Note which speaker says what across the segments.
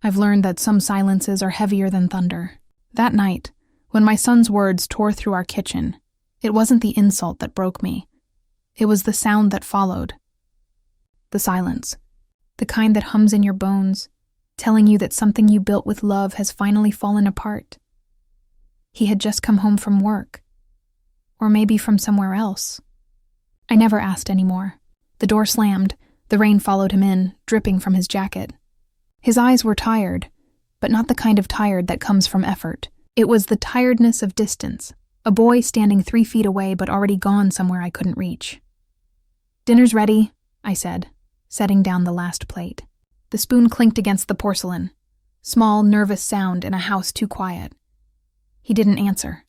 Speaker 1: I've learned that some silences are heavier than thunder. That night, when my son's words tore through our kitchen, it wasn't the insult that broke me. It was the sound that followed. The silence. The kind that hums in your bones, telling you that something you built with love has finally fallen apart. He had just come home from work. Or maybe from somewhere else. I never asked anymore. The door slammed. The rain followed him in, dripping from his jacket. His eyes were tired, but not the kind of tired that comes from effort. It was the tiredness of distance, a boy standing 3 feet away but already gone somewhere I couldn't reach. "Dinner's ready," I said, setting down the last plate. The spoon clinked against the porcelain, small, nervous sound in a house too quiet. He didn't answer.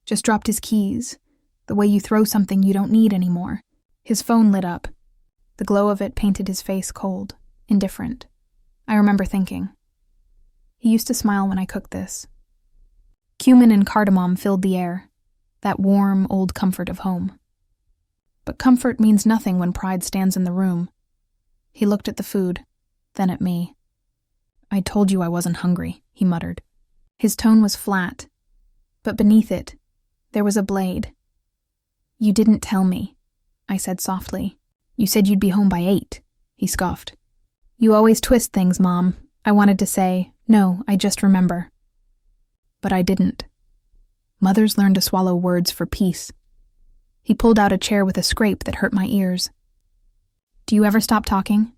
Speaker 1: Just dropped his keys, the way you throw something you don't need anymore. His phone lit up. The glow of it painted his face cold, indifferent. I remember thinking, he used to smile when I cooked this. Cumin and cardamom filled the air, that warm, old comfort of home. But comfort means nothing when pride stands in the room. He looked at the food, then at me. "I told you I wasn't hungry," he muttered. His tone was flat, but beneath it, there was a blade. "You didn't tell me," I said softly. "You said you'd be home by 8, he scoffed. "You always twist things, Mom," I wanted to say. "No, I just remember." But I didn't. Mothers learn to swallow words for peace. He pulled out a chair with a scrape that hurt my ears. "Do you ever stop talking?"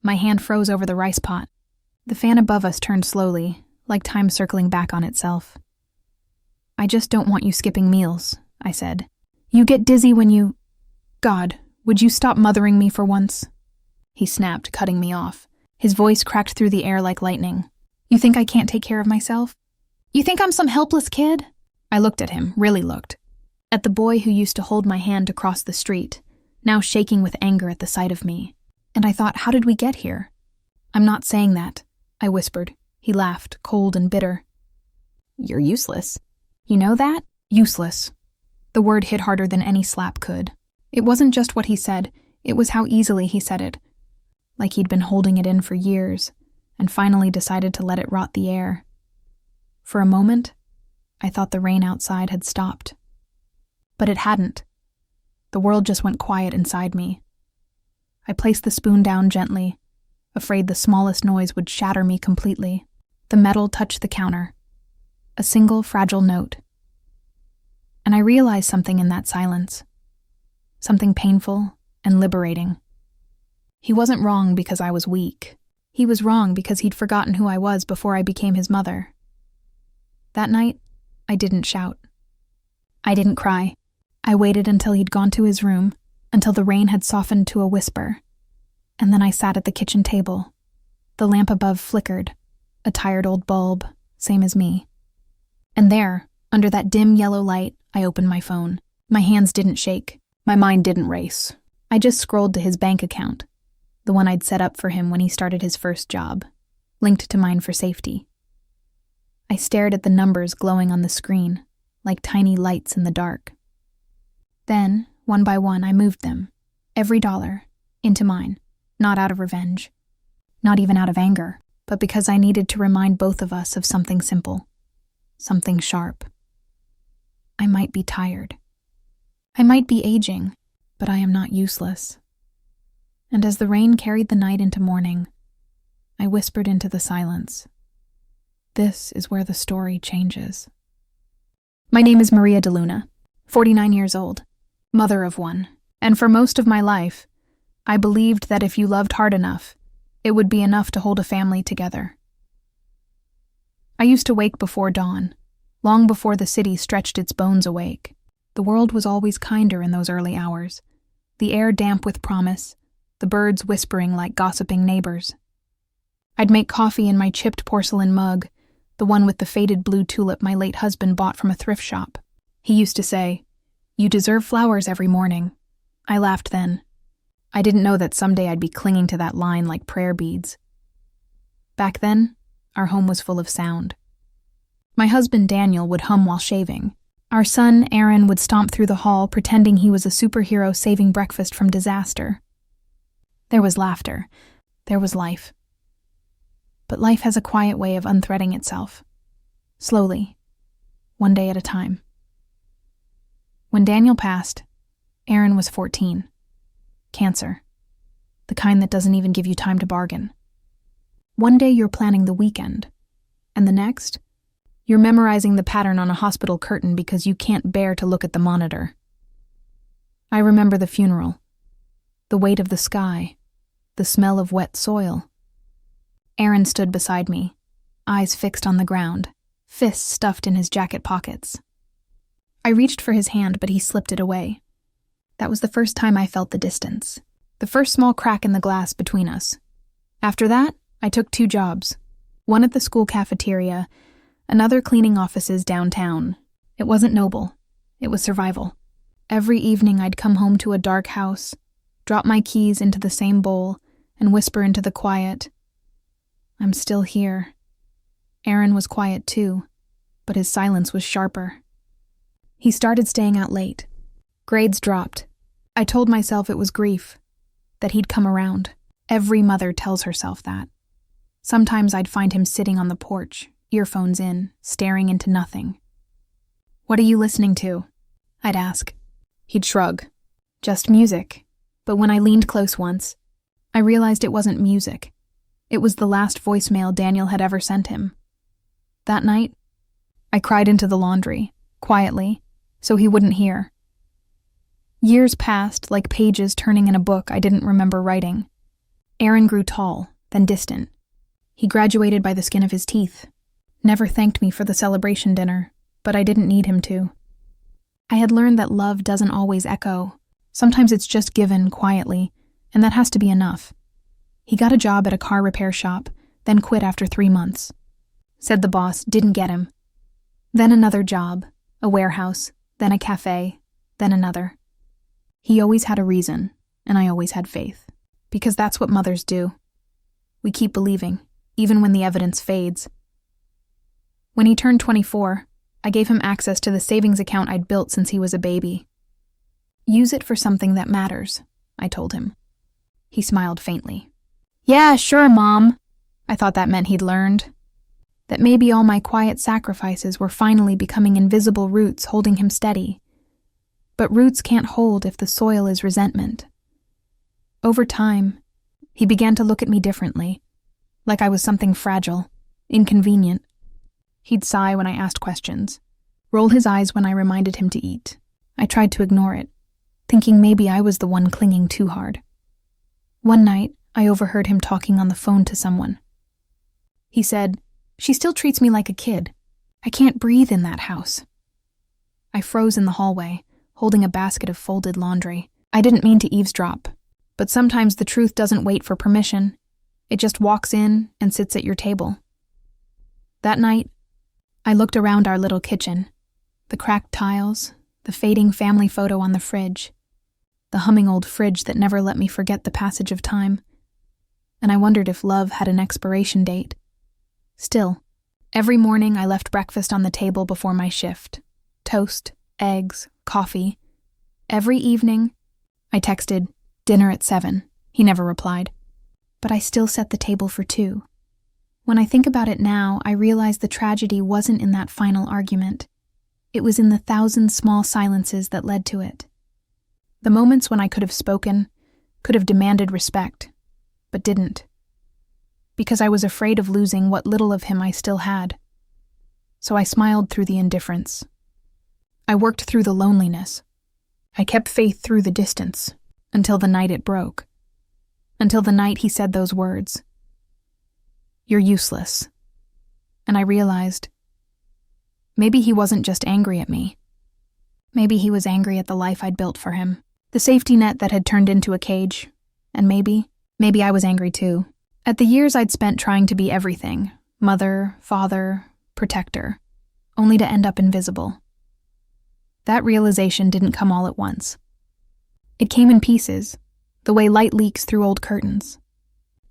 Speaker 1: My hand froze over the rice pot. The fan above us turned slowly, like time circling back on itself. "I just don't want you skipping meals," I said. "You get dizzy when you... God, would you stop mothering me for once?" He snapped, cutting me off. His voice cracked through the air like lightning. "You think I can't take care of myself? You think I'm some helpless kid?" I looked at him, really looked. At the boy who used to hold my hand to cross the street, now shaking with anger at the sight of me. And I thought, how did we get here? "I'm not saying that," I whispered. He laughed, cold and bitter. "You're useless." "You know that?" Useless. The word hit harder than any slap could. It wasn't just what he said, it was how easily he said it. Like he'd been holding it in for years, and finally decided to let it rot the air. For a moment, I thought the rain outside had stopped. But it hadn't. The world just went quiet inside me. I placed the spoon down gently, afraid the smallest noise would shatter me completely. The metal touched the counter. A single fragile note. And I realized something in that silence. Something painful and liberating. He wasn't wrong because I was weak. He was wrong because he'd forgotten who I was before I became his mother. That night, I didn't shout. I didn't cry. I waited until he'd gone to his room, until the rain had softened to a whisper. And then I sat at the kitchen table. The lamp above flickered, a tired old bulb, same as me. And there, under that dim yellow light, I opened my phone. My hands didn't shake. My mind didn't race. I just scrolled to his bank account, the one I'd set up for him when he started his first job, linked to mine for safety. I stared at the numbers glowing on the screen, like tiny lights in the dark. Then, one by one, I moved them, every dollar, into mine, not out of revenge, not even out of anger, but because I needed to remind both of us of something simple, something sharp. I might be tired. I might be aging, but I am not useless. And as the rain carried the night into morning, I whispered into the silence. This is where the story changes. My name is Maria DeLuna, 49 years old, mother of one, and for most of my life, I believed that if you loved hard enough, it would be enough to hold a family together. I used to wake before dawn, long before the city stretched its bones awake. The world was always kinder in those early hours, the air damp with promise, the birds whispering like gossiping neighbors. I'd make coffee in my chipped porcelain mug, the one with the faded blue tulip my late husband bought from a thrift shop. He used to say, "You deserve flowers every morning." I laughed then. I didn't know that someday I'd be clinging to that line like prayer beads. Back then, our home was full of sound. My husband Daniel would hum while shaving. Our son Aaron would stomp through the hall pretending he was a superhero saving breakfast from disaster. There was laughter. There was life. But life has a quiet way of unthreading itself. Slowly, one day at a time. When Daniel passed, Aaron was 14. Cancer. The kind that doesn't even give you time to bargain. One day you're planning the weekend, and the next, you're memorizing the pattern on a hospital curtain because you can't bear to look at the monitor. I remember the funeral, the weight of the sky, the smell of wet soil. Aaron stood beside me, eyes fixed on the ground, fists stuffed in his jacket pockets. I reached for his hand, but he slipped it away. That was the first time I felt the distance, the first small crack in the glass between us. After that, I took 2 jobs, one at the school cafeteria, another cleaning offices downtown. It wasn't noble. It was survival. Every evening I'd come home to a dark house, drop my keys into the same bowl, and whisper into the quiet, "I'm still here." Aaron was quiet too, but his silence was sharper. He started staying out late. Grades dropped. I told myself it was grief, that he'd come around. Every mother tells herself that. Sometimes I'd find him sitting on the porch, earphones in, staring into nothing. "What are you listening to?" I'd ask. He'd shrug. "Just music." But when I leaned close once, I realized it wasn't music. It was the last voicemail Daniel had ever sent him. That night, I cried into the laundry, quietly, so he wouldn't hear. Years passed like pages turning in a book I didn't remember writing. Aaron grew tall, then distant. He graduated by the skin of his teeth. Never thanked me for the celebration dinner, but I didn't need him to. I had learned that love doesn't always echo. Sometimes it's just given quietly, and that has to be enough. He got a job at a car repair shop, then quit after 3 months. Said the boss didn't get him. Then another job, a warehouse, then a cafe, then another. He always had a reason, and I always had faith. Because that's what mothers do. We keep believing, even when the evidence fades. When he turned 24, I gave him access to the savings account I'd built since he was a baby. "Use it for something that matters," I told him. He smiled faintly. "Yeah, sure, Mom." I thought that meant he'd learned. That maybe all my quiet sacrifices were finally becoming invisible roots holding him steady. But roots can't hold if the soil is resentment. Over time, he began to look at me differently, like I was something fragile, inconvenient. He'd sigh when I asked questions, roll his eyes when I reminded him to eat. I tried to ignore it, thinking maybe I was the one clinging too hard. One night, I overheard him talking on the phone to someone. He said, "She still treats me like a kid. I can't breathe in that house." I froze in the hallway, holding a basket of folded laundry. I didn't mean to eavesdrop, but sometimes the truth doesn't wait for permission. It just walks in and sits at your table. That night, I looked around our little kitchen, the cracked tiles, the fading family photo on the fridge, the humming old fridge that never let me forget the passage of time, and I wondered if love had an expiration date. Still, every morning I left breakfast on the table before my shift. Toast, eggs, coffee. Every evening, I texted, "Dinner at 7. He never replied. But I still set the table for 2. When I think about it now, I realize the tragedy wasn't in that final argument. It was in the 1,000 small silences that led to it. The moments when I could have spoken, could have demanded respect, but didn't. Because I was afraid of losing what little of him I still had. So I smiled through the indifference. I worked through the loneliness. I kept faith through the distance, until the night it broke. Until the night he said those words. "You're useless." And I realized, maybe he wasn't just angry at me. Maybe he was angry at the life I'd built for him, the safety net that had turned into a cage. And maybe I was angry too. At the years I'd spent trying to be everything, mother, father, protector, only to end up invisible. That realization didn't come all at once. It came in pieces, the way light leaks through old curtains.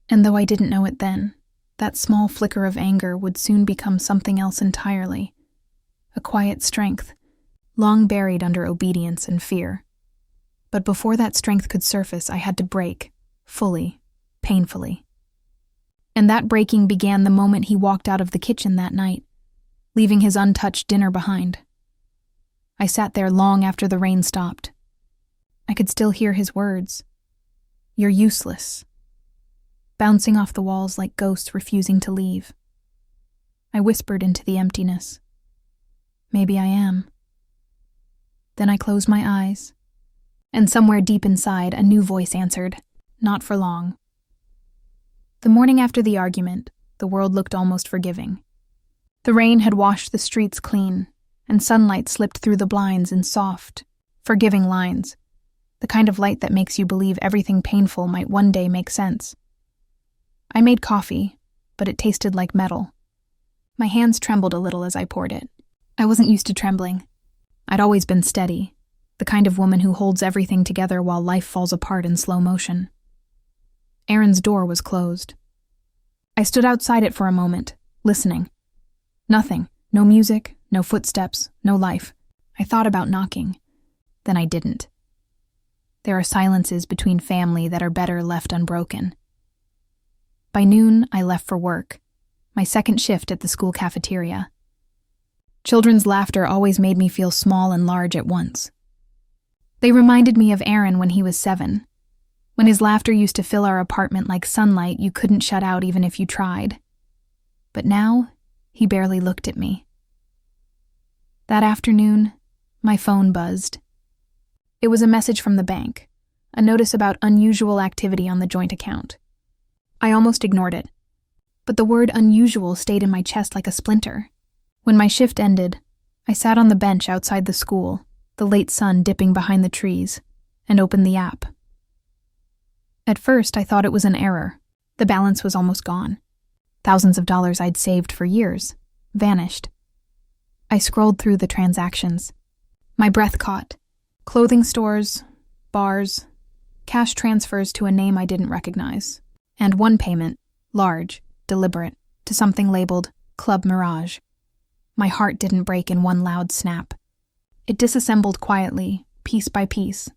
Speaker 1: And though I didn't know it then, that small flicker of anger would soon become something else entirely. A quiet strength, long buried under obedience and fear. But before that strength could surface, I had to break, fully, painfully. And that breaking began the moment he walked out of the kitchen that night, leaving his untouched dinner behind. I sat there long after the rain stopped. I could still hear his words. "You're useless," bouncing off the walls like ghosts refusing to leave. I whispered into the emptiness. Maybe I am. Then I closed my eyes, and somewhere deep inside, a new voice answered, "Not for long." The morning after the argument, the world looked almost forgiving. The rain had washed the streets clean, and sunlight slipped through the blinds in soft, forgiving lines, the kind of light that makes you believe everything painful might one day make sense. I made coffee, but it tasted like metal. My hands trembled a little as I poured it. I wasn't used to trembling. I'd always been steady, the kind of woman who holds everything together while life falls apart in slow motion. Aaron's door was closed. I stood outside it for a moment, listening. Nothing. No music, no footsteps, no life. I thought about knocking. Then I didn't. There are silences between family that are better left unbroken. By noon, I left for work, my second shift at the school cafeteria. Children's laughter always made me feel small and large at once. They reminded me of Aaron when he was 7, when his laughter used to fill our apartment like sunlight you couldn't shut out even if you tried. But now, he barely looked at me. That afternoon, my phone buzzed. It was a message from the bank, a notice about unusual activity on the joint account. I almost ignored it, but the word unusual stayed in my chest like a splinter. When my shift ended, I sat on the bench outside the school, the late sun dipping behind the trees, and opened the app. At first, I thought it was an error. The balance was almost gone. Thousands of dollars I'd saved for years vanished. I scrolled through the transactions. My breath caught. Clothing stores, bars, cash transfers to a name I didn't recognize, and one payment, large, deliberate, to something labeled Club Mirage. My heart didn't break in one loud snap. It disassembled quietly, piece by piece.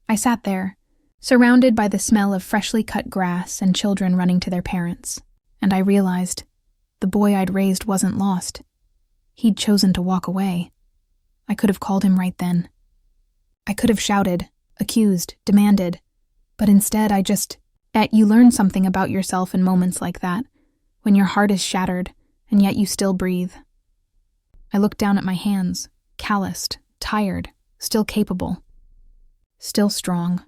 Speaker 1: I sat there, surrounded by the smell of freshly cut grass and children running to their parents, and I realized the boy I'd raised wasn't lost. He'd chosen to walk away. I could have called him right then. I could have shouted, accused, demanded, but instead you learn something about yourself in moments like that, when your heart is shattered, and yet you still breathe. I looked down at my hands, calloused, tired, still capable, still strong.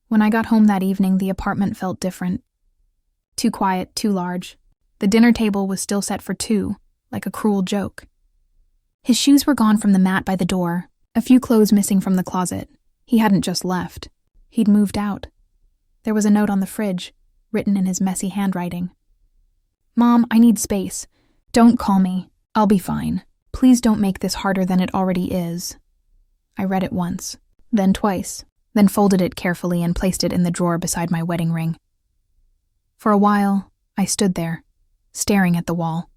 Speaker 1: When I got home that evening, the apartment felt different. Too quiet, too large. The dinner table was still set for 2, like a cruel joke. His shoes were gone from the mat by the door, a few clothes missing from the closet. He hadn't just left. He'd moved out. There was a note on the fridge, written in his messy handwriting. "Mom, I need space. Don't call me. I'll be fine. Please don't make this harder than it already is." I read it once, then twice, then folded it carefully and placed it in the drawer beside my wedding ring. For a while, I stood there, staring at the wall.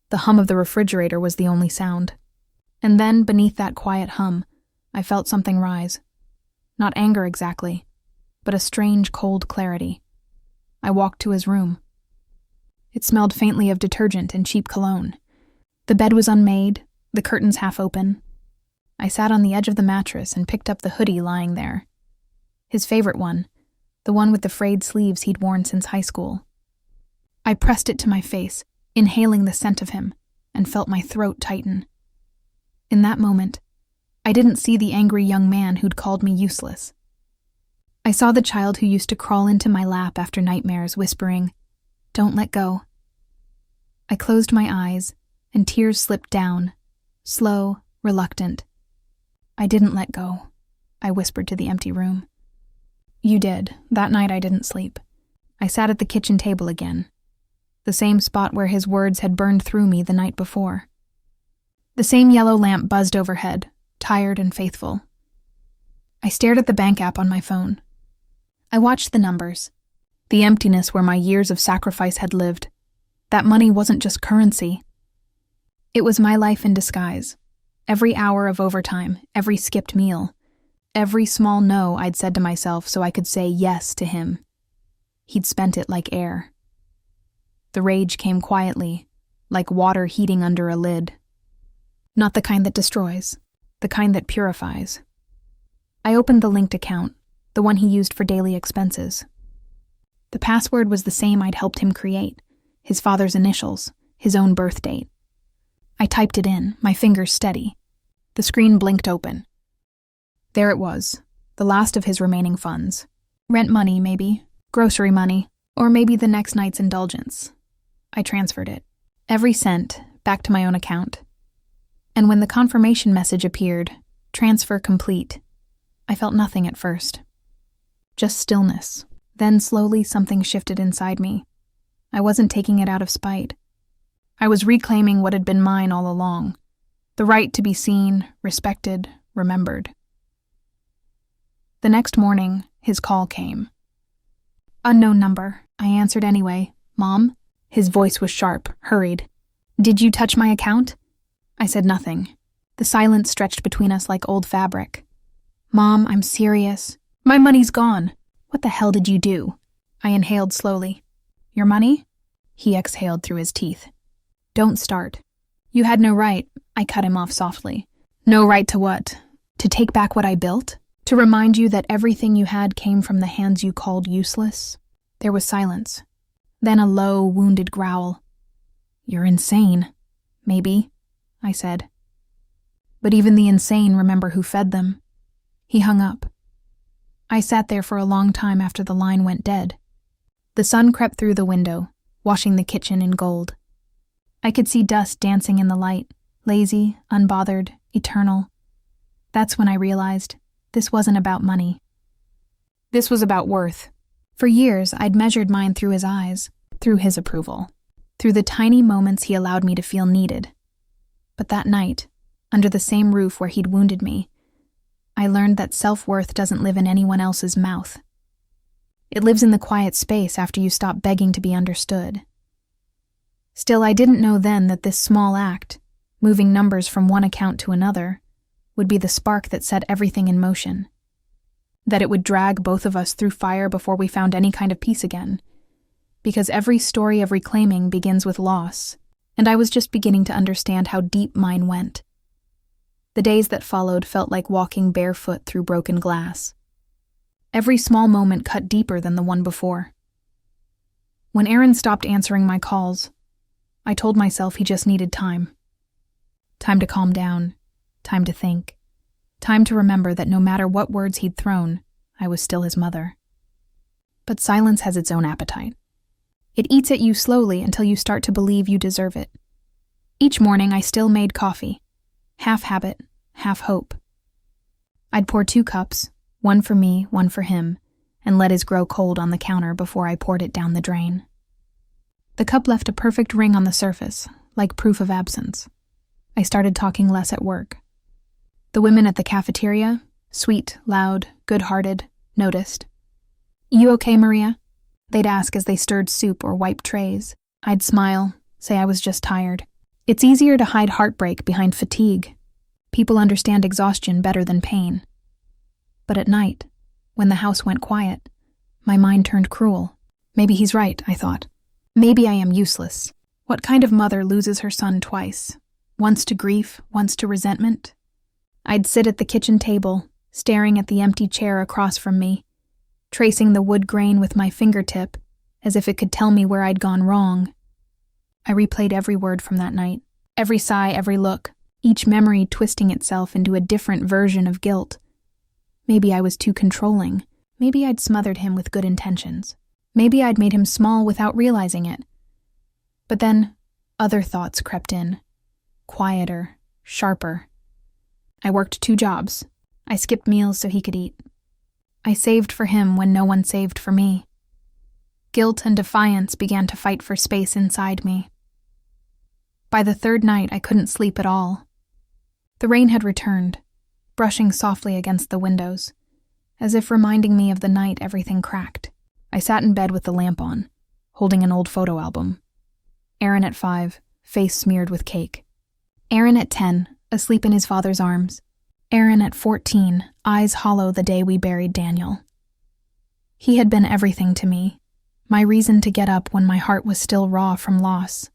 Speaker 1: The hum of the refrigerator was the only sound. And then, beneath that quiet hum, I felt something rise. Not anger exactly, but a strange, cold clarity. I walked to his room. It smelled faintly of detergent and cheap cologne. The bed was unmade, the curtains half open. I sat on the edge of the mattress and picked up the hoodie lying there. His favorite one, the one with the frayed sleeves he'd worn since high school. I pressed it to my face, inhaling the scent of him, and felt my throat tighten. In that moment, I didn't see the angry young man who'd called me useless. I saw the child who used to crawl into my lap after nightmares, whispering, "Don't let go." I closed my eyes, and tears slipped down, slow, reluctant. "I didn't let go," I whispered to the empty room. "You did. That night I didn't sleep. I sat at the kitchen table again, the same spot where his words had burned through me the night before. The same yellow lamp buzzed overhead, tired and faithful. I stared at the bank app on my phone. I watched the numbers, the emptiness where my years of sacrifice had lived. That money wasn't just currency. It was my life in disguise. Every hour of overtime, every skipped meal, every small no I'd said to myself so I could say yes to him. He'd spent it like air. The rage came quietly, like water heating under a lid. Not the kind that destroys, the kind that purifies. I opened the linked account, the one he used for daily expenses. The password was the same I'd helped him create, his father's initials, his own birth date. I typed it in, my fingers steady. The screen blinked open. There it was, the last of his remaining funds. Rent money, maybe, grocery money, or maybe the next night's indulgence. I transferred it, every cent, back to my own account. And when the confirmation message appeared, transfer complete, I felt nothing at first. Just stillness. Then slowly something shifted inside me. I wasn't taking it out of spite. I was reclaiming what had been mine all along, the right to be seen, respected, remembered. The next morning, his call came. Unknown number. I answered anyway. Mom? His voice was sharp, hurried. Did you touch my account? I said nothing. The silence stretched between us like old fabric. Mom, I'm serious. My money's gone. What the hell did you do? I inhaled slowly. Your money? He exhaled through his teeth. Don't start. You had no right. I cut him off softly. No right to what? To take back what I built? To remind you that everything you had came from the hands you called useless? There was silence. Then a low, wounded growl. You're insane. Maybe, I said. But even the insane remember who fed them. He hung up. I sat there for a long time after the line went dead. The sun crept through the window, washing the kitchen in gold. I could see dust dancing in the light, lazy, unbothered, eternal. That's when I realized this wasn't about money. This was about worth. For years, I'd measured mine through his eyes, through his approval, through the tiny moments he allowed me to feel needed. But that night, under the same roof where he'd wounded me, I learned that self-worth doesn't live in anyone else's mouth. It lives in the quiet space after you stop begging to be understood. Still, I didn't know then that this small act, moving numbers from one account to another, would be the spark that set everything in motion. That it would drag both of us through fire before we found any kind of peace again. Because every story of reclaiming begins with loss, and I was just beginning to understand how deep mine went. The days that followed felt like walking barefoot through broken glass. Every small moment cut deeper than the one before. When Aaron stopped answering my calls, I told myself he just needed time. Time to calm down, time to think, time to remember that no matter what words he'd thrown, I was still his mother. But silence has its own appetite. It eats at you slowly until you start to believe you deserve it. Each morning I still made coffee. Half habit, half hope. I'd pour 2 cups, one for me, one for him, and let his grow cold on the counter before I poured it down the drain. The cup left a perfect ring on the surface, like proof of absence. I started talking less at work. The women at the cafeteria, sweet, loud, good-hearted, noticed. You okay, Maria? They'd ask as they stirred soup or wiped trays. I'd smile, say I was just tired. It's easier to hide heartbreak behind fatigue. People understand exhaustion better than pain. But at night, when the house went quiet, my mind turned cruel. Maybe he's right, I thought. Maybe I am useless. What kind of mother loses her son twice? Once to grief, once to resentment? I'd sit at the kitchen table, staring at the empty chair across from me, tracing the wood grain with my fingertip, as if it could tell me where I'd gone wrong. I replayed every word from that night, every sigh, every look, each memory twisting itself into a different version of guilt. Maybe I was too controlling. Maybe I'd smothered him with good intentions. Maybe I'd made him small without realizing it. But then, other thoughts crept in. Quieter, sharper. I worked 2 jobs. I skipped meals so he could eat. I saved for him when no one saved for me. Guilt and defiance began to fight for space inside me. By the 3rd night, I couldn't sleep at all. The rain had returned, brushing softly against the windows, as if reminding me of the night everything cracked. I sat in bed with the lamp on, holding an old photo album. Aaron at 5, face smeared with cake. Aaron at 10, asleep in his father's arms. Aaron at 14, eyes hollow the day we buried Daniel. He had been everything to me. my reason to get up when my heart was still raw from loss.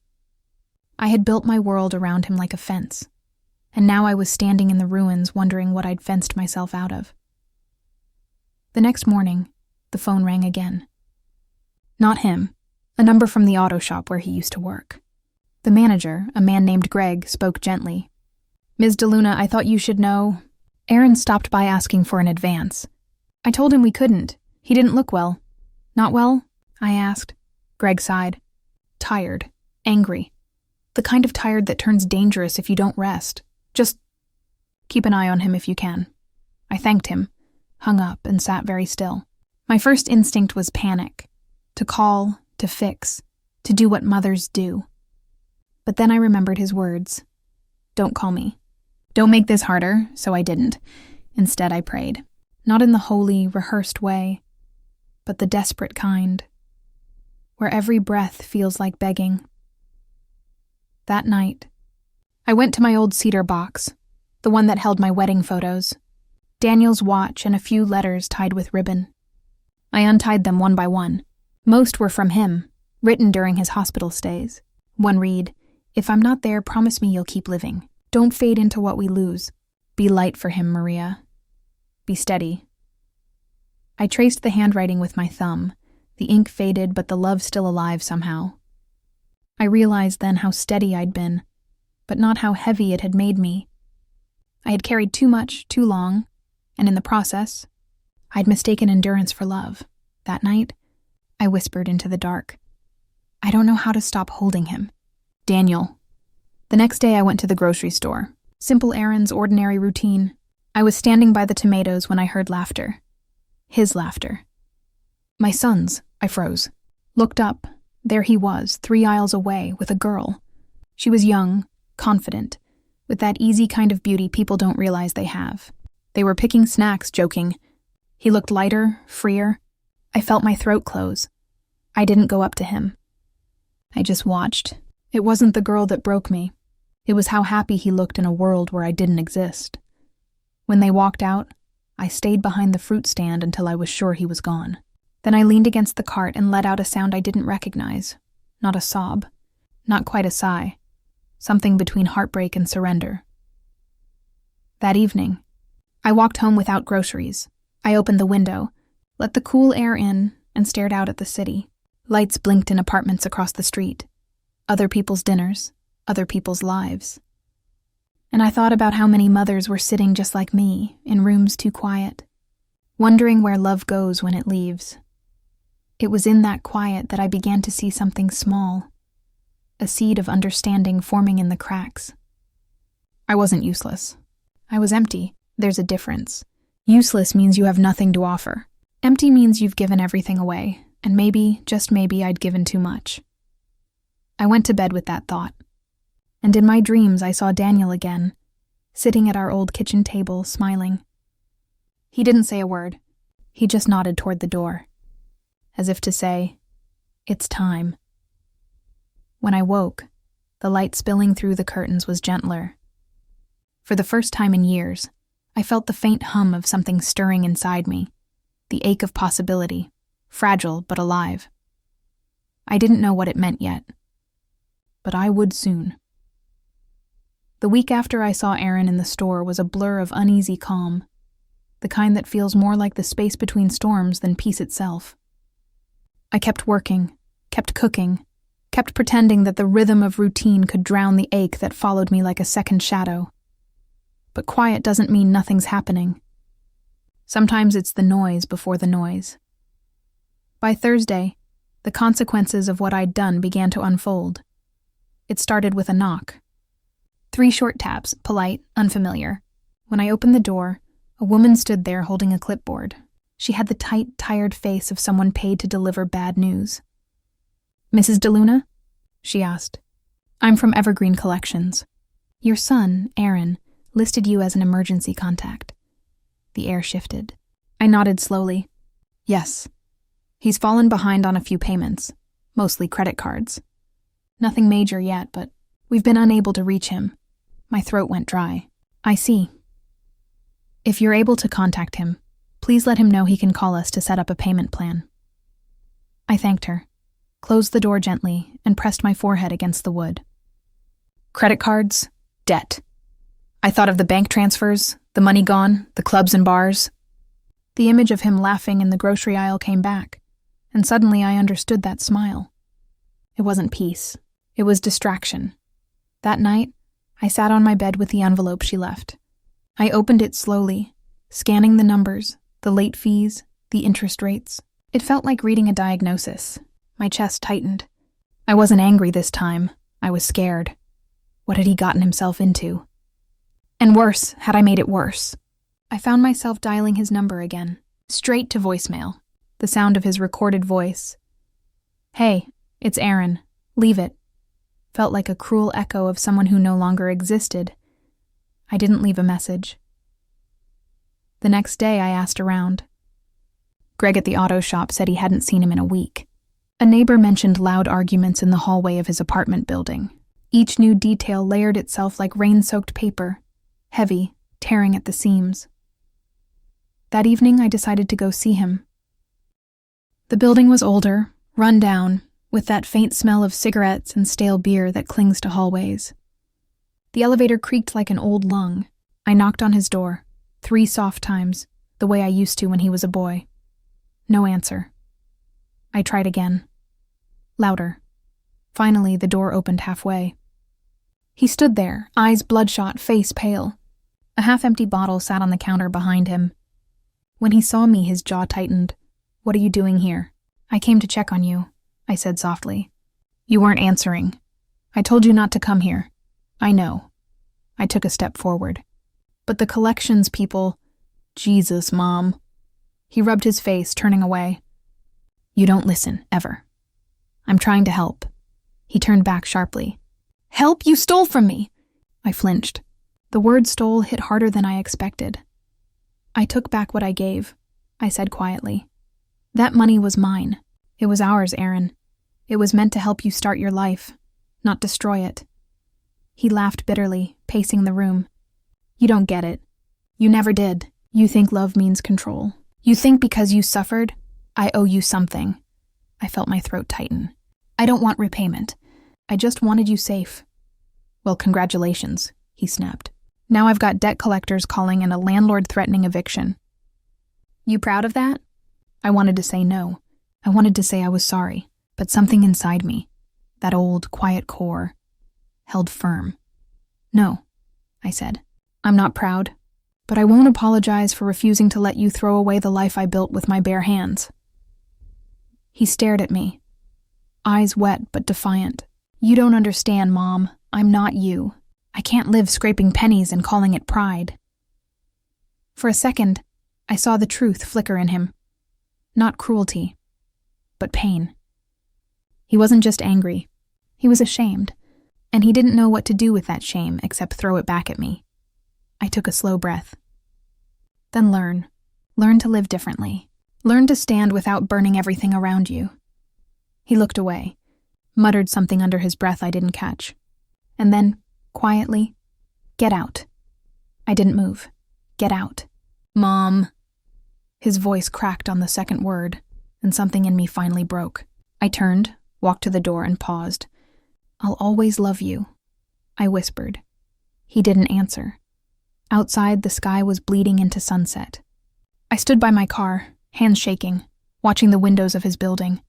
Speaker 1: I had built my world around him like a fence, and now I was standing in the ruins wondering what I'd fenced myself out of. The next morning, the phone rang again. Not him, a number from the auto shop where he used to work. The manager, a man named Greg, spoke gently. "Ms. DeLuna, I thought you should know." Aaron stopped by asking for an advance. I told him we couldn't. He didn't look well. "Not well?" I asked. Greg sighed. "Tired. Angry. The kind of tired that turns dangerous if you don't rest. Just keep an eye on him if you can." I thanked him, hung up, and sat very still. My first instinct was panic. To call, to fix, to do what mothers do. But then I remembered his words. "Don't call me. Don't make this harder," so I didn't. Instead, I prayed. Not in the holy, rehearsed way, but the desperate kind, where every breath feels like begging. That night, I went to my old cedar box, the one that held my wedding photos, Daniel's watch, and a few letters tied with ribbon. I untied them one by one. Most were from him, written during his hospital stays. One read, "If I'm not there, promise me you'll keep living. Don't fade into what we lose. Be light for him, Maria. Be steady." I traced the handwriting with my thumb. The ink faded, but the love still alive somehow. I realized then how steady I'd been, but not how heavy it had made me. I had carried too much, too long, and in the process, I'd mistaken endurance for love. That night, I whispered into the dark, "I don't know how to stop holding him. Daniel." The next day I went to the grocery store. Simple errands, ordinary routine. I was standing by the tomatoes when I heard laughter. His laughter. My son's. I froze. Looked up. There he was, 3 aisles away, with a girl. She was young, confident, with that easy kind of beauty people don't realize they have. They were picking snacks, joking. He looked lighter, freer. I felt my throat close. I didn't go up to him. I just watched. It wasn't the girl that broke me. It was how happy he looked in a world where I didn't exist. When they walked out, I stayed behind the fruit stand until I was sure he was gone. Then I leaned against the cart and let out a sound I didn't recognize. Not a sob. Not quite a sigh. Something between heartbreak and surrender. That evening, I walked home without groceries. I opened the window, let the cool air in, and stared out at the city. Lights blinked in apartments across the street. Other people's dinners, other people's lives. And I thought about how many mothers were sitting just like me, in rooms too quiet, wondering where love goes when it leaves. It was in that quiet that I began to see something small, a seed of understanding forming in the cracks. I wasn't useless. I was empty. There's a difference. Useless means you have nothing to offer. Empty means you've given everything away, and maybe, just maybe, I'd given too much. I went to bed with that thought. And in my dreams I saw Daniel again, sitting at our old kitchen table, smiling. He didn't say a word. He just nodded toward the door, as if to say, "It's time." When I woke, the light spilling through the curtains was gentler. For the first time in years, I felt the faint hum of something stirring inside me, the ache of possibility, fragile but alive. I didn't know what it meant yet, but I would soon. The week after I saw Aaron in the store was a blur of uneasy calm, the kind that feels more like the space between storms than peace itself. I kept working, kept cooking, kept pretending that the rhythm of routine could drown the ache that followed me like a second shadow. But quiet doesn't mean nothing's happening. Sometimes it's the noise before the noise. By Thursday, the consequences of what I'd done began to unfold. It started with a knock. 3 short taps, polite, unfamiliar. When I opened the door, a woman stood there holding a clipboard. She had the tight, tired face of someone paid to deliver bad news. "Mrs. DeLuna?" she asked. "I'm from Evergreen Collections. Your son, Aaron, listed you as an emergency contact." The air shifted. I nodded slowly. "Yes. He's fallen behind on a few payments, mostly credit cards. Nothing major yet, but we've been unable to reach him." My throat went dry. "I see. If you're able to contact him, please let him know he can call us to set up a payment plan." I thanked her, closed the door gently, and pressed my forehead against the wood. Credit cards, debt. I thought of the bank transfers, the money gone, the clubs and bars. The image of him laughing in the grocery aisle came back, and suddenly I understood that smile. It wasn't peace. It was distraction. That night, I sat on my bed with the envelope she left. I opened it slowly, scanning the numbers, the late fees, the interest rates. It felt like reading a diagnosis. My chest tightened. I wasn't angry this time. I was scared. What had he gotten himself into? And worse, had I made it worse? I found myself dialing his number again, straight to voicemail, the sound of his recorded voice. Hey, it's Aaron. Leave it. Felt like a cruel echo of someone who no longer existed. I didn't leave a message. The next day I asked around. Greg at the auto shop said he hadn't seen him in a week. A neighbor mentioned loud arguments in the hallway of his apartment building. Each new detail layered itself like rain-soaked paper, heavy, tearing at the seams. That evening I decided to go see him. The building was older, run down, with that faint smell of cigarettes and stale beer that clings to hallways. The elevator creaked like an old lung. I knocked on his door, 3 soft times, the way I used to when he was a boy. No answer. I tried again. Louder. Finally, the door opened halfway. He stood there, eyes bloodshot, face pale. A half-empty bottle sat on the counter behind him. When he saw me, his jaw tightened. "What are you doing here?" "I came to check on you," I said softly. "You weren't answering. I told you not to come here." "I know." I took a step forward. "But the collections people—" "Jesus, Mom." He rubbed his face, turning away. "You don't listen, ever." "I'm trying to help." He turned back sharply. "Help? You stole from me!" I flinched. The word stole hit harder than I expected. "I took back what I gave," I said quietly. "That money was mine. It was ours, Aaron. It was meant to help you start your life, not destroy it." He laughed bitterly, pacing the room. "You don't get it. You never did. You think love means control. You think because you suffered, I owe you something." I felt my throat tighten. "I don't want repayment. I just wanted you safe." "Well, congratulations," he snapped. "Now I've got debt collectors calling and a landlord threatening eviction." "You proud of that?" I wanted to say no. I wanted to say I was sorry, but something inside me, that old, quiet core, held firm. "No," I said. "I'm not proud, but I won't apologize for refusing to let you throw away the life I built with my bare hands." He stared at me, eyes wet but defiant. "You don't understand, Mom. I'm not you. I can't live scraping pennies and calling it pride." For a second, I saw the truth flicker in him. Not cruelty, but pain. He wasn't just angry. He was ashamed, and he didn't know what to do with that shame except throw it back at me. I took a slow breath. "Then learn. Learn to live differently. Learn to stand without burning everything around you." He looked away, muttered something under his breath I didn't catch. And then, quietly, "Get out." I didn't move. "Get out." "Mom." His voice cracked on the second word, and something in me finally broke. I turned, walked to the door, and paused. "I'll always love you," I whispered. He didn't answer. Outside, the sky was bleeding into sunset. I stood by my car, hands shaking, watching the windows of his building.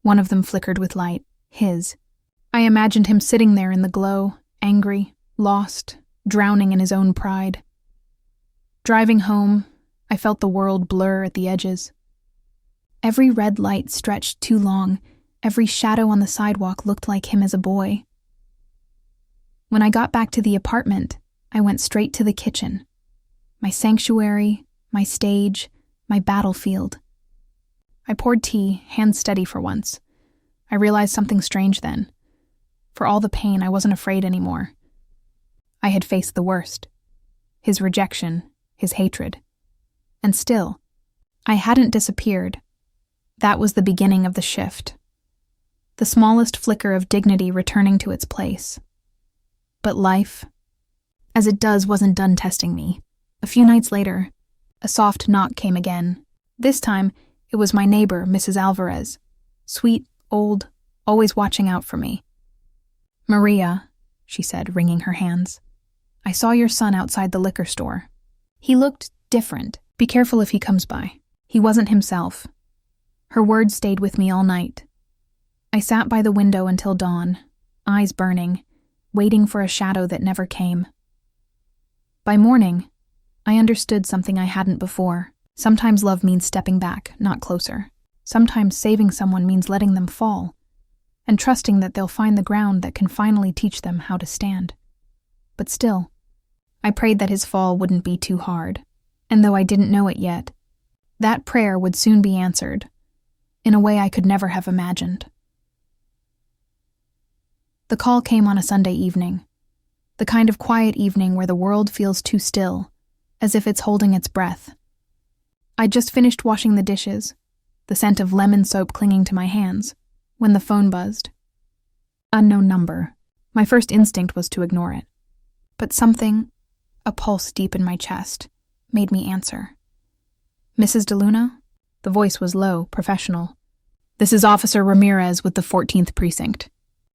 Speaker 1: One of them flickered with light, his. I imagined him sitting there in the glow, angry, lost, drowning in his own pride. Driving home, I felt the world blur at the edges. Every red light stretched too long. Every shadow on the sidewalk looked like him as a boy. When I got back to the apartment, I went straight to the kitchen. My sanctuary, my stage, my battlefield. I poured tea, hands steady for once. I realized something strange then. For all the pain, I wasn't afraid anymore. I had faced the worst. His rejection, his hatred. And still, I hadn't disappeared. That was the beginning of the shift. The smallest flicker of dignity returning to its place. But life, as it does, wasn't done testing me. A few nights later, a soft knock came again. This time, it was my neighbor, Mrs. Alvarez. Sweet, old, always watching out for me. Maria, she said, wringing her hands. I saw your son outside the liquor store. He looked different. Be careful if he comes by. He wasn't himself. Her words stayed with me all night. I sat by the window until dawn, eyes burning, waiting for a shadow that never came. By morning, I understood something I hadn't before. Sometimes love means stepping back, not closer. Sometimes saving someone means letting them fall, and trusting that they'll find the ground that can finally teach them how to stand. But still, I prayed that his fall wouldn't be too hard, and though I didn't know it yet, that prayer would soon be answered, in a way I could never have imagined. The call came on a Sunday evening, the kind of quiet evening where the world feels too still, as if it's holding its breath. I'd just finished washing the dishes, the scent of lemon soap clinging to my hands, when the phone buzzed. Unknown number. My first instinct was to ignore it. But something, a pulse deep in my chest, made me answer. Mrs. DeLuna? The voice was low, professional. This is Officer Ramirez with the 14th Precinct.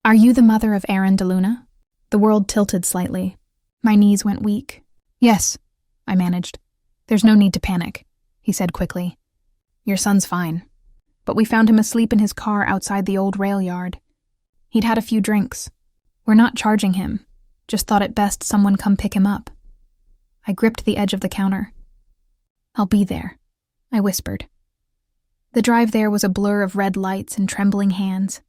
Speaker 1: Are you the mother of Aaron DeLuna? The world tilted slightly. My knees went weak. Yes, I managed. There's no need to panic, he said quickly. Your son's fine. But we found him asleep in his car outside the old rail yard. He'd had a few drinks. We're not charging him. Just thought it best someone come pick him up. I gripped the edge of the counter. I'll be there, I whispered. The drive there was a blur of red lights and trembling hands.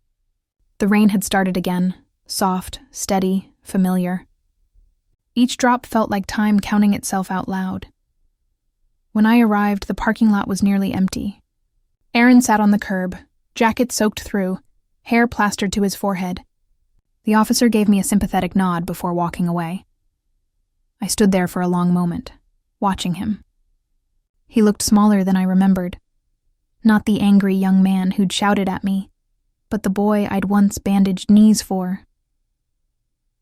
Speaker 1: The rain had started again, soft, steady, familiar. Each drop felt like time counting itself out loud. When I arrived, the parking lot was nearly empty. Aaron sat on the curb, jacket soaked through, hair plastered to his forehead. The officer gave me a sympathetic nod before walking away. I stood there for a long moment, watching him. He looked smaller than I remembered. Not the angry young man who'd shouted at me, but the boy I'd once bandaged knees for.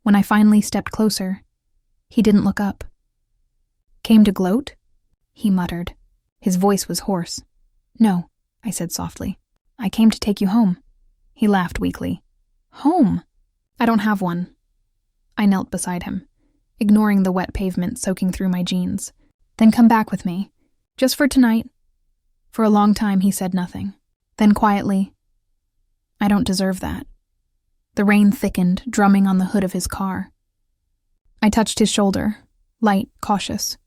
Speaker 1: When I finally stepped closer, he didn't look up. Came to gloat? He muttered. His voice was hoarse. No, I said softly. I came to take you home. He laughed weakly. Home? I don't have one. I knelt beside him, ignoring the wet pavement soaking through my jeans. Then come back with me. Just for tonight. For a long time he said nothing. Then quietly, I don't deserve that. The rain thickened, drumming on the hood of his car. I touched his shoulder, light, cautious.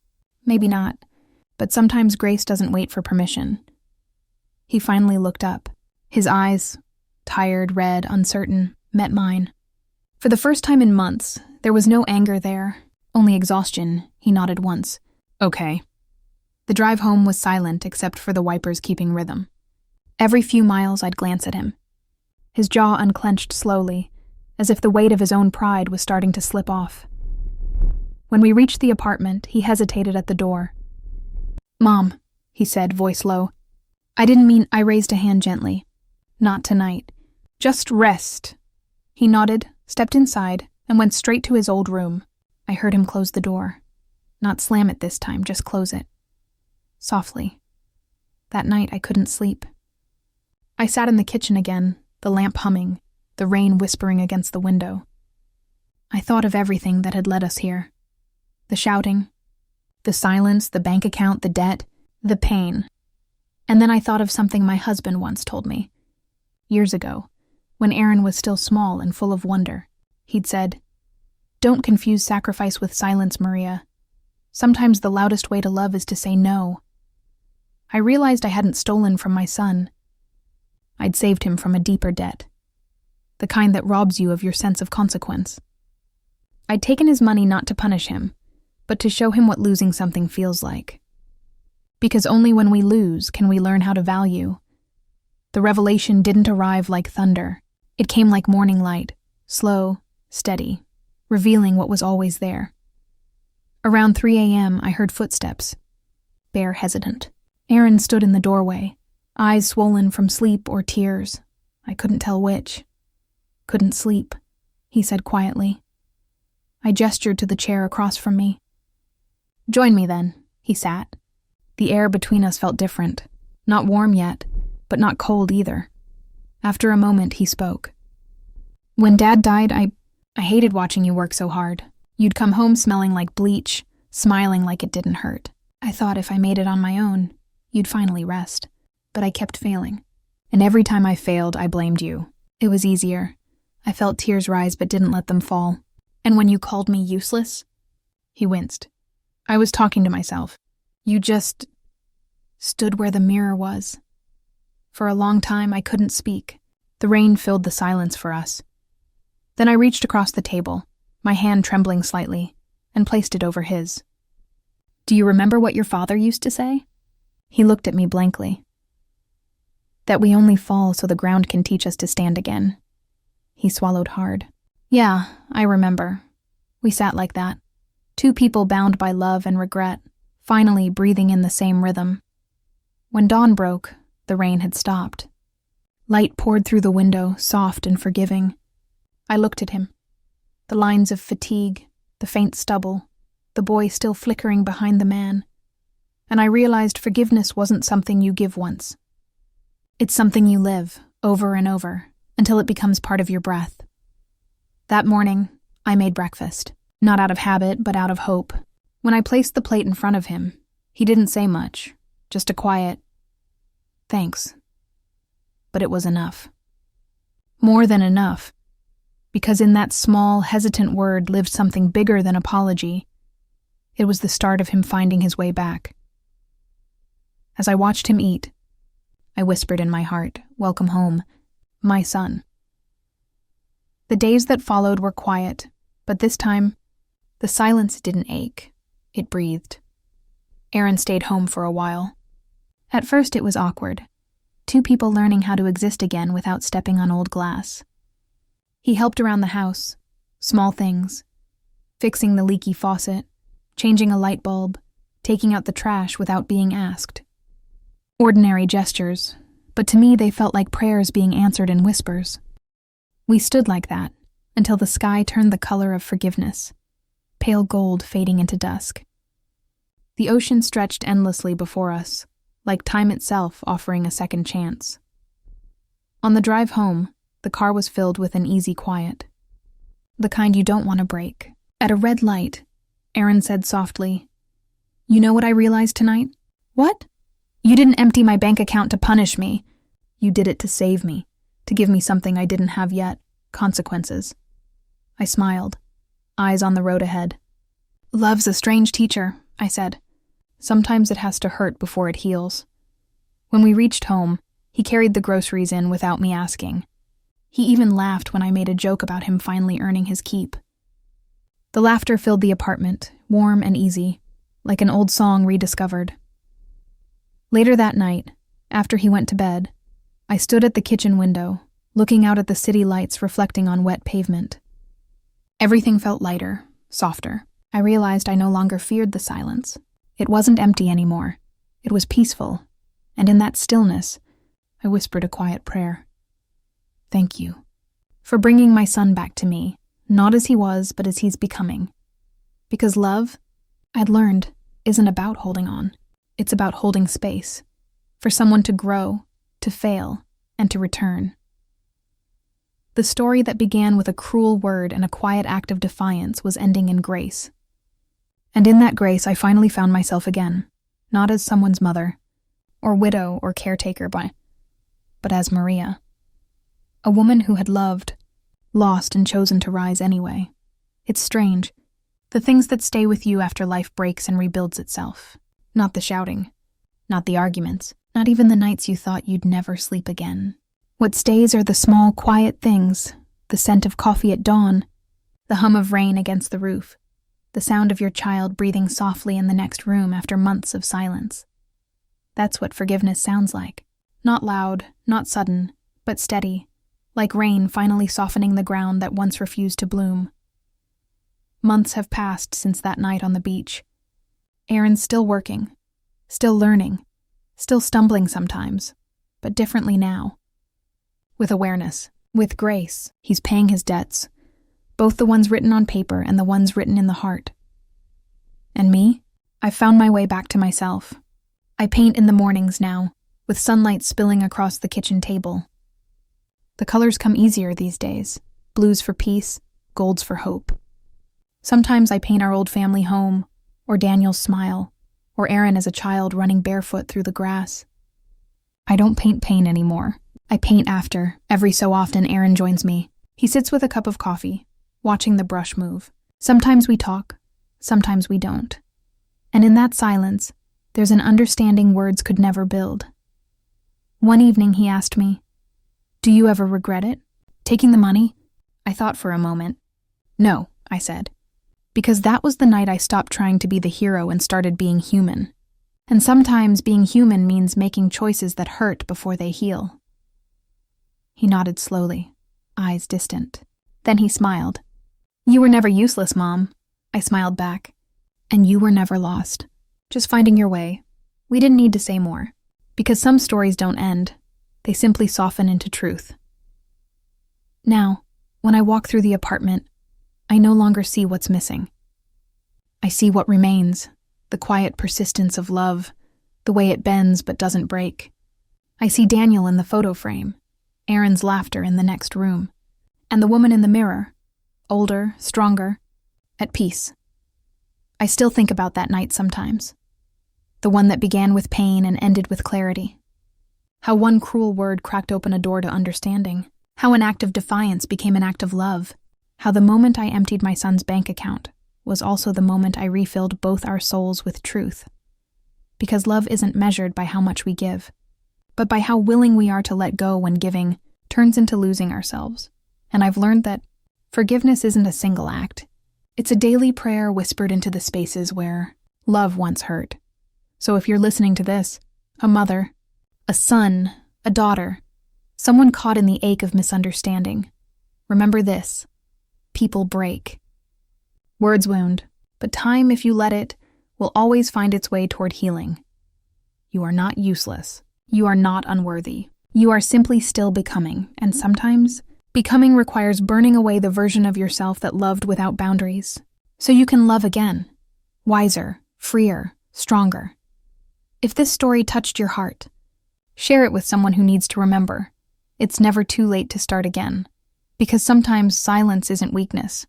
Speaker 1: Maybe not, but sometimes grace doesn't wait for permission. He finally looked up. His eyes, tired, red, uncertain, met mine. For the first time in months, there was no anger there, only exhaustion. He nodded once. Okay. The drive home was silent except for the wipers keeping rhythm. Every few miles I'd glance at him. His jaw unclenched slowly, as if the weight of his own pride was starting to slip off. When we reached the apartment, he hesitated at the door. Mom, he said, voice low. I didn't mean. I raised a hand gently. Not tonight. Just rest. He nodded, stepped inside, and went straight to his old room. I heard him close the door. Not slam it this time, just close it. Softly. That night I couldn't sleep. I sat in the kitchen again, the lamp humming, the rain whispering against the window. I thought of everything that had led us here. The shouting, the silence, the bank account, the debt, the pain. And then I thought of something my husband once told me. Years ago, when Aaron was still small and full of wonder, he'd said, "Don't confuse sacrifice with silence, Maria. Sometimes the loudest way to love is to say no." I realized I hadn't stolen from my son. I'd saved him from a deeper debt, the kind that robs you of your sense of consequence. I'd taken his money not to punish him, but to show him what losing something feels like. Because only when we lose can we learn how to value. The revelation didn't arrive like thunder. It came like morning light, slow, steady, revealing what was always there. Around 3 a.m., I heard footsteps, bare, hesitant. Aaron stood in the doorway, eyes swollen from sleep or tears. I couldn't tell which. Couldn't sleep, he said quietly. I gestured to the chair across from me. Join me then, he sat. The air between us felt different, not warm yet, but not cold either. After a moment, he spoke. When Dad died, I hated watching you work so hard. You'd come home smelling like bleach, smiling like it didn't hurt. I thought if I made it on my own, you'd finally rest. But I kept failing. And every time I failed, I blamed you. It was easier. I felt tears rise but didn't let them fall. And when you called me useless, he winced. I was talking to myself. You just stood where the mirror was. For a long time, I couldn't speak. The rain filled the silence for us. Then I reached across the table, my hand trembling slightly, and placed it over his. Do you remember what your father used to say? He looked at me blankly. That we only fall so the ground can teach us to stand again. He swallowed hard. Yeah, I remember. We sat like that. Two people bound by love and regret, finally breathing in the same rhythm. When dawn broke, the rain had stopped. Light poured through the window, soft and forgiving. I looked at him. The lines of fatigue, the faint stubble, the boy still flickering behind the man. And I realized forgiveness wasn't something you give once. It's something you live, over and over, until it becomes part of your breath. That morning, I made breakfast, not out of habit, but out of hope. When I placed the plate in front of him, he didn't say much, just a quiet, thanks. But it was enough. More than enough, because in that small, hesitant word lived something bigger than apology. It was the start of him finding his way back. As I watched him eat, I whispered in my heart, welcome home, my son. The days that followed were quiet, but this time, the silence didn't ache, it breathed. Aaron stayed home for a while. At first it was awkward, two people learning how to exist again without stepping on old glass. He helped around the house, small things, fixing the leaky faucet, changing a light bulb, taking out the trash without being asked. Ordinary gestures, but to me they felt like prayers being answered in whispers. We stood like that until the sky turned the color of forgiveness, pale gold fading into dusk. The ocean stretched endlessly before us, like time itself offering a second chance. On the drive home, the car was filled with an easy quiet, the kind you don't want to break. At a red light, Aaron said softly, "You know what I realized tonight?" "What?" "You didn't empty my bank account to punish me. You did it to save me, to give me something I didn't have yet, consequences." I smiled, eyes on the road ahead. "Love's a strange teacher," I said. "Sometimes it has to hurt before it heals." When we reached home, he carried the groceries in without me asking. He even laughed when I made a joke about him finally earning his keep. The laughter filled the apartment, warm and easy, like an old song rediscovered. Later that night, after he went to bed, I stood at the kitchen window, looking out at the city lights reflecting on wet pavement. Everything felt lighter, softer. I realized I no longer feared the silence. It wasn't empty anymore. It was peaceful, and in that stillness, I whispered a quiet prayer. Thank you for bringing my son back to me, not as he was, but as he's becoming. Because love, I'd learned, isn't about holding on. It's about holding space, for someone to grow, to fail, and to return. The story that began with a cruel word and a quiet act of defiance was ending in grace. And in that grace, I finally found myself again, not as someone's mother, or widow or caretaker, but as Maria. A woman who had loved, lost, and chosen to rise anyway. It's strange. The things that stay with you after life breaks and rebuilds itself. Not the shouting, not the arguments, not even the nights you thought you'd never sleep again. What stays are the small, quiet things, the scent of coffee at dawn, the hum of rain against the roof, the sound of your child breathing softly in the next room after months of silence. That's what forgiveness sounds like. Not loud, not sudden, but steady, like rain finally softening the ground that once refused to bloom. Months have passed since that night on the beach. Aaron's still working, still learning, still stumbling sometimes, but differently now. With awareness, with grace, he's paying his debts, both the ones written on paper and the ones written in the heart. And me? I've found my way back to myself. I paint in the mornings now, with sunlight spilling across the kitchen table. The colors come easier these days. Blues for peace, golds for hope. Sometimes I paint our old family home, or Daniel's smile, or Aaron as a child running barefoot through the grass. I don't paint pain anymore. I paint after. Every so often, Aaron joins me. He sits with a cup of coffee, watching the brush move. Sometimes we talk, sometimes we don't. And in that silence, there's an understanding words could never build. One evening he asked me, "Do you ever regret it? Taking the money?" I thought for a moment. "No," I said, because that was the night I stopped trying to be the hero and started being human. And sometimes being human means making choices that hurt before they heal. He nodded slowly, eyes distant. Then he smiled. "You were never useless, Mom." I smiled back. "And you were never lost. Just finding your way." We didn't need to say more, because some stories don't end. They simply soften into truth. Now, when I walk through the apartment, I no longer see what's missing. I see what remains, the quiet persistence of love, the way it bends but doesn't break. I see Daniel in the photo frame, Aaron's laughter in the next room, and the woman in the mirror, older, stronger, at peace. I still think about that night sometimes. The one that began with pain and ended with clarity. How one cruel word cracked open a door to understanding. How an act of defiance became an act of love. How the moment I emptied my son's bank account was also the moment I refilled both our souls with truth. Because love isn't measured by how much we give, but by how willing we are to let go when giving turns into losing ourselves. And I've learned that forgiveness isn't a single act. It's a daily prayer whispered into the spaces where love once hurt. So if you're listening to this, a mother, a son, a daughter, someone caught in the ache of misunderstanding, remember this: people break. Words wound, but time, if you let it, will always find its way toward healing. You are not useless. You are not unworthy. You are simply still becoming, and sometimes becoming requires burning away the version of yourself that loved without boundaries, so you can love again, wiser, freer, stronger. If this story touched your heart, share it with someone who needs to remember. It's never too late to start again, because sometimes silence isn't weakness.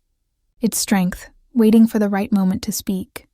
Speaker 1: It's strength, waiting for the right moment to speak.